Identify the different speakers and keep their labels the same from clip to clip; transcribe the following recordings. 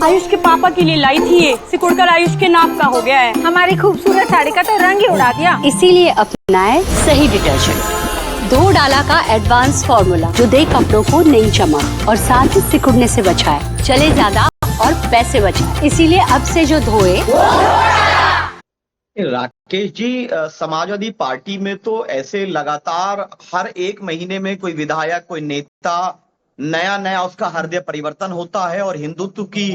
Speaker 1: आयुष के पापा के लिए लाई थी ये, सिकुड़कर आयुष के नाक का हो गया है।
Speaker 2: हमारी खूबसूरत साड़ी का तो रंग ही उड़ा दिया।
Speaker 3: इसीलिए अपनाए सही डिटर्जेंट, 2 डाला का एडवांस फॉर्मूला जो दे कपड़ों को नई चमक और साथ ही सिकुड़ने से बचाए, चले ज्यादा और पैसे बचाए। इसीलिए अब से जो धोए।
Speaker 4: राकेश जी, समाजवादी पार्टी में तो ऐसे लगातार हर एक महीने में कोई विधायक, कोई नेता नया नया उसका हृदय परिवर्तन होता है और हिंदुत्व की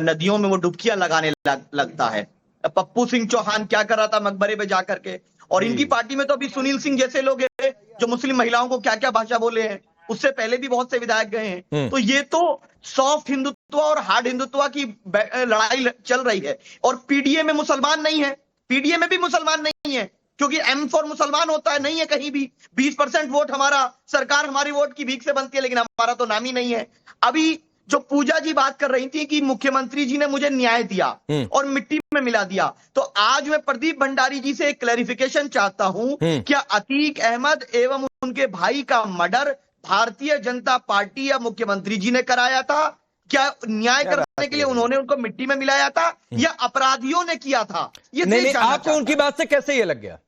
Speaker 4: नदियों में वो डुबकियां लगाने लगता है। पप्पू सिंह चौहान क्या कर रहा था मकबरे पे जाकर के, और इनकी पार्टी में तो अभी सुनील सिंह जैसे लोग हैं जो मुस्लिम महिलाओं को क्या क्या भाषा बोले हैं। उससे पहले भी बहुत से विधायक गए हैं। तो ये तो सॉफ्ट हिंदुत्व और हार्ड हिंदुत्व की लड़ाई चल रही है। और पीडीए में मुसलमान नहीं है, पीडीए में भी मुसलमान नहीं है, क्योंकि एम फॉर मुसलमान होता है, नहीं है कहीं भी। 20% वोट हमारा, सरकार हमारी वोट की भीख से बनती है, लेकिन हमारा तो नाम ही नहीं है। अभी जो पूजा जी बात कर रही थी कि मुख्यमंत्री जी ने मुझे न्याय दिया और मिट्टी में मिला दिया, तो आज मैं प्रदीप भंडारी जी से एक क्लैरिफिकेशन चाहता हूं। क्या अतीक अहमद एवं उनके भाई का मर्डर भारतीय जनता पार्टी या मुख्यमंत्री जी ने कराया था? क्या न्याय करने के लिए उन्होंने उनको मिट्टी में मिलाया था या अपराधियों ने किया था? ये
Speaker 5: नहीं, आपको उनकी बात से कैसे ये लग गया?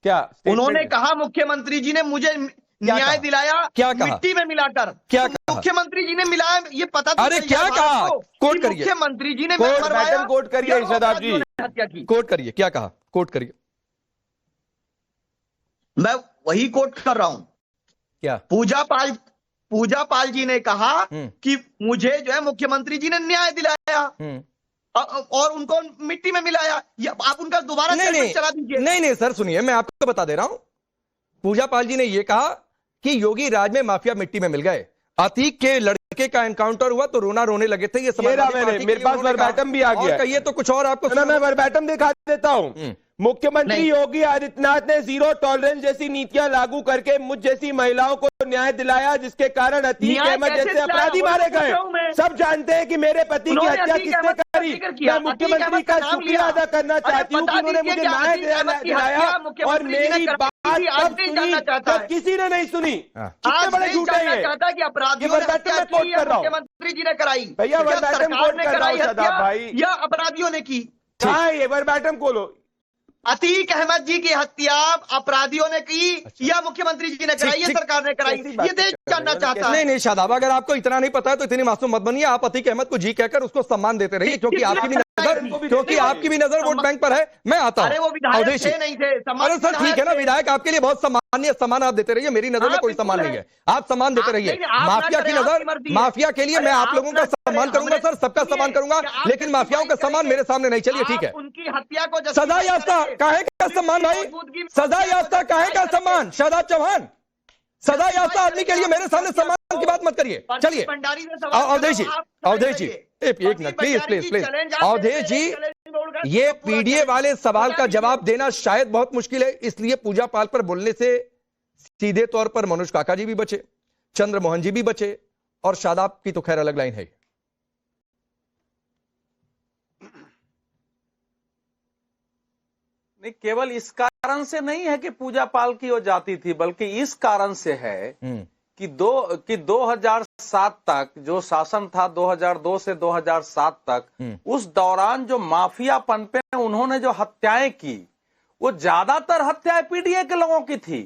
Speaker 5: क्या
Speaker 4: उन्होंने कहा मुख्यमंत्री जी ने मुझे न्याय दिलाया, क्या कहा? मिट्टी में मिलाकर। क्या कहा? मुख्यमंत्री जी ने मिलाया, ये पता था?
Speaker 5: अरे क्या कहा? कोट करिए।
Speaker 4: मुख्यमंत्री जी ने
Speaker 5: कोट करिए इरशाद जी, कोट करिए, क्या कहा? कोट करिए।
Speaker 4: मैं वही कोट कर रहा हूं।
Speaker 5: क्या?
Speaker 4: पूजा पाल जी ने कहा कि मुझे जो है मुख्यमंत्री जी ने न्याय दिलाया और उनको मिट्टी में मिलाया। आप उनका दोबारा चला दीजिए।
Speaker 5: नहीं सर, सुनिए, मैं आपको बता दे रहा हूं। पूजा पाल जी ने यह कहा कि योगी राज में माफिया मिट्टी में मिल गए। अतीक के लड़के का एनकाउंटर हुआ तो रोना रोने लगे थे। ये समझ
Speaker 6: मेरे पास वर्बैटम भी आ गया।
Speaker 5: कहिए तो कुछ और आपको
Speaker 6: मैं वर्बैटम दिखा देता हूं। मुख्यमंत्री योगी आदित्यनाथ ने जीरो टॉलरेंस जैसी नीतियां लागू करके मुझ जैसी महिलाओं को न्याय दिलाया, जिसके कारण अतीक अहमद जैसे अपराधी मारे गए। सब जानते हैं कि मेरे पति की हत्या किसने करी। मैं मुख्यमंत्री का शुक्रिया अदा करना चाहती हूँ कि उन्होंने मुझे न्याय दिलाया और मेरी बात तब सुनी जब किसी ने नहीं सुनी। कितने बड़े झूठे हैं ये वर्बैटम में कोट कर रहा हूँ।
Speaker 4: मुख्यमंत्री जी ने कराई
Speaker 6: भैया, वर्बैटम कोट कर रहा हूँ शादाब भाई,
Speaker 4: या अपराधियों ने की?
Speaker 6: कहाँ है ये वर्बैटम? खोलो।
Speaker 4: अतीक अहमद जी की हत्या अपराधियों ने की या मुख्यमंत्री जी ने कराई या सरकार ने कराई? ये देश जानना चाहता है।
Speaker 5: नहीं शादाब, अगर आपको इतना नहीं पता है तो इतनी मासूम मत बनिए। आप अतीक अहमद को जी कहकर उसको सम्मान देते रहिए, क्योंकि आपकी भी नजर वोट बैंक पर है। मैं आता हूं। अवधेश, अरे सर ठीक है ना, विधायक आपके लिए बहुत सामान्य सम्मान आप देते रहिए। मेरी नजर में कोई सम्मान नहीं है, आप सम्मान देते रहिए। माफिया की नजर, माफिया के लिए मैं आप लोगों का सम्मान करूंगा सर, सबका सम्मान करूंगा, लेकिन माफियाओं का सम्मान मेरे सामने नहीं। चलिए ठीक है।
Speaker 4: उनकी हत्या को
Speaker 5: सजा याफ्ता काहे का सम्मान भाई? सजा याफ्ता काहे का सम्मान? शादाब चौहान, सजा याफ्ता आदमी के लिए मेरे सामने सम्मान की बात मत करिए। चलिए अवधेश जी, एक मिनट प्लीज। अवधेश जी, ये पीडीए वाले सवाल का जवाब देना शायद बहुत मुश्किल है, इसलिए पूजा पाल पर बोलने से सीधे तौर पर मनोज काका जी भी बचे, चंद्रमोहन जी भी बचे, और शादाब की तो खैर अलग लाइन है।
Speaker 7: नहीं, केवल इस कारण से नहीं है कि पूजा पाल की वो जाती थी, बल्कि इस कारण से है कि 2007 तक जो शासन था, 2002 से 2007 तक, उस दौरान जो माफियापन पे उन्होंने जो हत्याएं की, वो ज्यादातर हत्याएं पीडीए के लोगों की थी।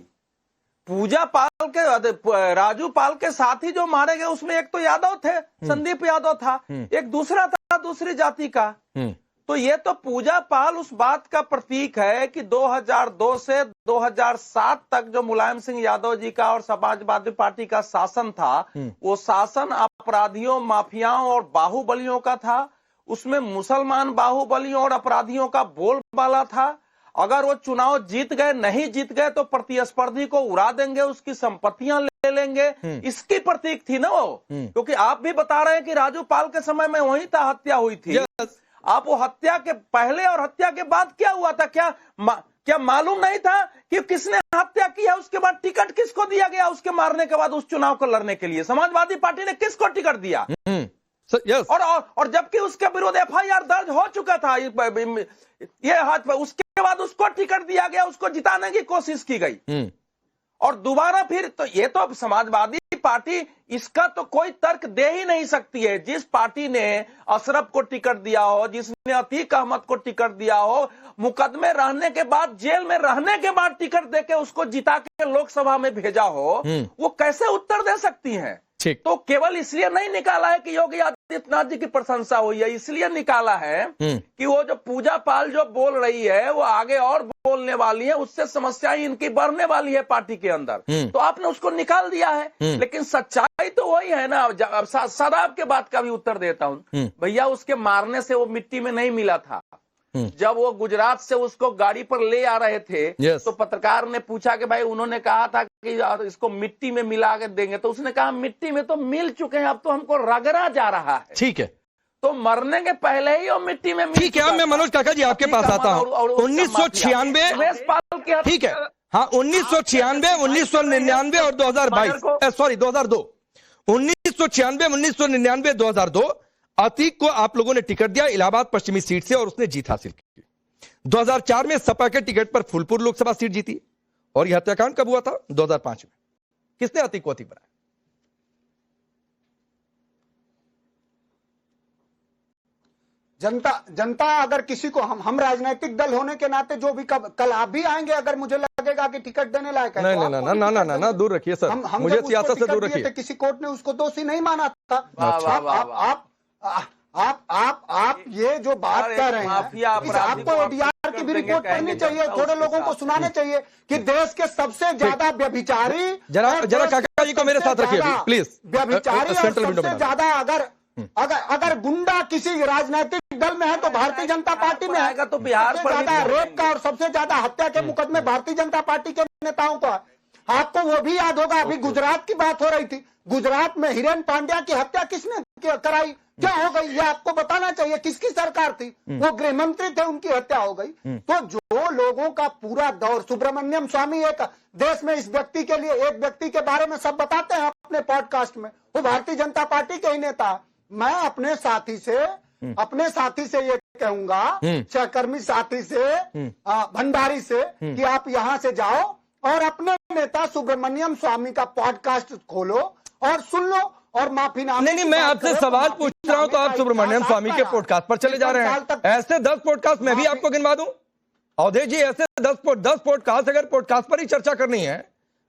Speaker 7: पूजा पाल के, राजू पाल के साथी जो मारे गए उसमें एक तो यादव थे, संदीप यादव था, एक दूसरा था दूसरी जाति का। तो ये तो पूजा पाल उस बात का प्रतीक है कि 2002 से 2007 तक जो मुलायम सिंह यादव जी का और समाजवादी पार्टी का शासन था, वो शासन अपराधियों, माफियाओं और बाहुबलियों का था। उसमें मुसलमान बाहुबलियों और अपराधियों का बोलबाला था। अगर वो चुनाव जीत गए, नहीं जीत गए तो प्रतिस्पर्धी को उड़ा देंगे, उसकी संपत्तियां ले लेंगे, इसकी प्रतीक थी ना वो। क्योंकि आप भी बता रहे हैं कि राजू पाल के समय में वही था, हत्या हुई थी। आप वो हत्या के पहले और हत्या के बाद क्या हुआ था? क्या मालूम नहीं था कि किसने हत्या की है? उसके बाद टिकट किसको दिया गया? उसके मारने के बाद उस चुनाव को लड़ने के लिए समाजवादी पार्टी ने किसको टिकट दिया? और जबकि उसके विरुद्ध एफआईआर दर्ज हो चुका था, ये उसके बाद उसको टिकट दिया गया, उसको जिताने की कोशिश की गई। और दोबारा फिर तो ये तो समाजवादी पार्टी इसका तो कोई तर्क दे ही नहीं सकती है। जिस पार्टी ने अशरफ को टिकट दिया हो, जिसने अतीक अहमद को टिकट दिया हो, मुकदमे रहने के बाद, जेल में रहने के बाद टिकट देके उसको जिता के लोकसभा में भेजा हो, वो कैसे उत्तर दे सकती हैं? तो केवल इसलिए नहीं निकाला है कि योगी आदित्यनाथ जी की प्रशंसा हुई है, इसलिए निकाला है कि वो जो पूजा पाल जो बोल रही है वो आगे और बोलने वाली है, उससे समस्याएं इनकी बढ़ने वाली है पार्टी के अंदर, तो आपने उसको निकाल दिया है। लेकिन सच्चाई तो वही है ना। अब शराब के बात का भी उत्तर देता हूं भैया, उसके मारने से वो मिट्टी में नहीं मिला था। जब वो गुजरात से उसको गाड़ी पर ले आ रहे थे तो पत्रकार ने पूछा कि भाई, उन्होंने कहा था कि इसको मिट्टी में मिला के देंगे, तो उसने कहा मिट्टी में तो मिल चुके हैं, अब तो हमको रगड़ा जा रहा है।
Speaker 5: ठीक है,
Speaker 7: तो मरने के पहले ही वो मिट्टी में मिल।
Speaker 5: ठीक है, मैं मनोज काका जी आपके पास आता हूँ। 1996, ठीक है, हाँ, 1996, 1999 और 2022, सॉरी 2002, 1996, 1999, 2002 अतीक को आप लोगों ने टिकट दिया इलाहाबाद पश्चिमी सीट से और उसने जीत हासिल की। 2004 में सपा के टिकट पर फूलपुर लोकसभा सीट जीती और यह हत्याकांड कब हुआ था? 2005 में। किसने अतीक को अतीक बनाया?
Speaker 8: जनता अगर किसी को, हम राजनीतिक दल होने के नाते जो भी कल आप भी आएंगे, अगर मुझे लगेगा कि टिकट देने लायक है,
Speaker 5: ना दूर रखिए सर, मुझे सियासत से दूर रखिए।
Speaker 8: किसी कोर्ट ने उसको दोषी नहीं माना था। आप ये जो बात कर रहे हैं, आपको एडीआर की भी रिपोर्ट पढ़नी चाहिए, थोड़े लोगों को सुनाने चाहिए कि देश के सबसे ज्यादा व्यभिचारी,
Speaker 5: जरा काका जी को मेरे साथ रखिए प्लीज,
Speaker 8: व्यभिचारी और सबसे ज्यादा अगर गुंडा किसी राजनीतिक दल में है तो भारतीय जनता पार्टी में है।
Speaker 7: तो बिहार पर
Speaker 8: ज्यादा रेप का और सबसे ज्यादा हत्या के मुकदमे भारतीय जनता पार्टी के नेताओं को है। आपको वो भी याद होगा, अभी गुजरात की बात हो रही थी, गुजरात में हिरेन पांड्या की हत्या किसने कराई, क्या हो गई, ये आपको बताना चाहिए। किसकी सरकार थी? वो गृह मंत्री थे, उनकी हत्या हो गई। तो जो लोगों का पूरा दौर, सुब्रमण्यम स्वामी एक देश में इस व्यक्ति के लिए, एक व्यक्ति के बारे में सब बताते हैं अपने पॉडकास्ट में, वो भारतीय जनता पार्टी के ही नेता। मैं अपने साथी से ये कहूंगा, सहकर्मी साथी से, भंडारी से, कि आप यहां से जाओ और अपने नेता सुब्रमण्यम स्वामी का पॉडकास्ट खोलो और सुन लो और माफी
Speaker 5: नहीं, मैं आपसे सवाल पूछ रहा हूं तो आप सुब्रमण्यम स्वामी के पॉडकास्ट पर चले जा रहे हैं। ऐसे 10 पॉडकास्ट मैं भी आपको गिनवा दूं अवधेश जी, ऐसे 10 पॉडकास्ट, अगर पॉडकास्ट पर ही चर्चा करनी है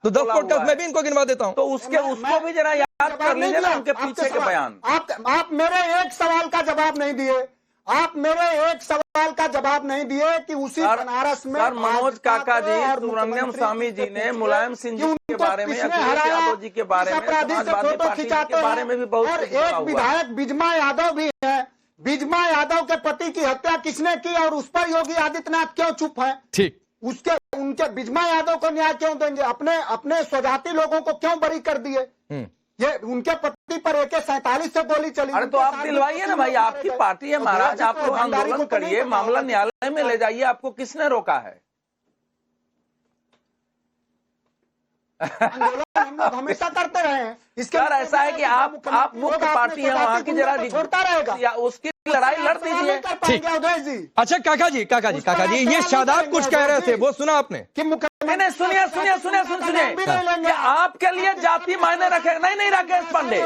Speaker 5: तो 10 पॉडकास्ट मैं भी इनको गिनवा देता हूं।
Speaker 7: तो उसको भी जरा याद कर लीजिए ना, उनके पीछे के बयान।
Speaker 8: आप मेरे एक सवाल का जवाब नहीं दिए, आप मेरे एक सवाल का जवाब नहीं दिए कि उसी बनारस में
Speaker 7: सर मनोज काका जी, सुब्रमण्यम स्वामी जी ने मुलायम सिंह जी के बारे में, अखिलेश यादव जी के बारे में, समाजवादी पार्टी के बारे में भी बहुत,
Speaker 8: और एक विधायक बिजमा यादव भी है। बिजमा यादव के पति की हत्या किसने की और उस पर योगी आदित्यनाथ क्यों चुप है? ठीक, उनके बिजमा यादव को न्याय क्यों देंगे? अपने स्वजाति लोगों को क्यों बरी कर दिए? ये उनके पति पर AK-47 से गोली चली।
Speaker 7: अरे तो आप दिलवाइए ना भाई, आपकी पार्टी है महाराज, आप लोग आंदोलन करिए, मामला न्यायालय में ले जाइए, आपको किसने रोका है?
Speaker 8: हम लोग हमेशा करते रहे हैं। इसके
Speaker 7: सर ऐसा है कि आप मुख्य पार्टी है वहाँ की, जरा छोड़ता रहेगा, उसकी लड़ाई लड़ दीजिए।
Speaker 5: अच्छा काका जी, ये शादाब कुछ कह रहे थे, वो सुना आपने?
Speaker 7: नहीं, सुनिए, आपके लिए जाति मायने रखे नहीं राकेश पांडे,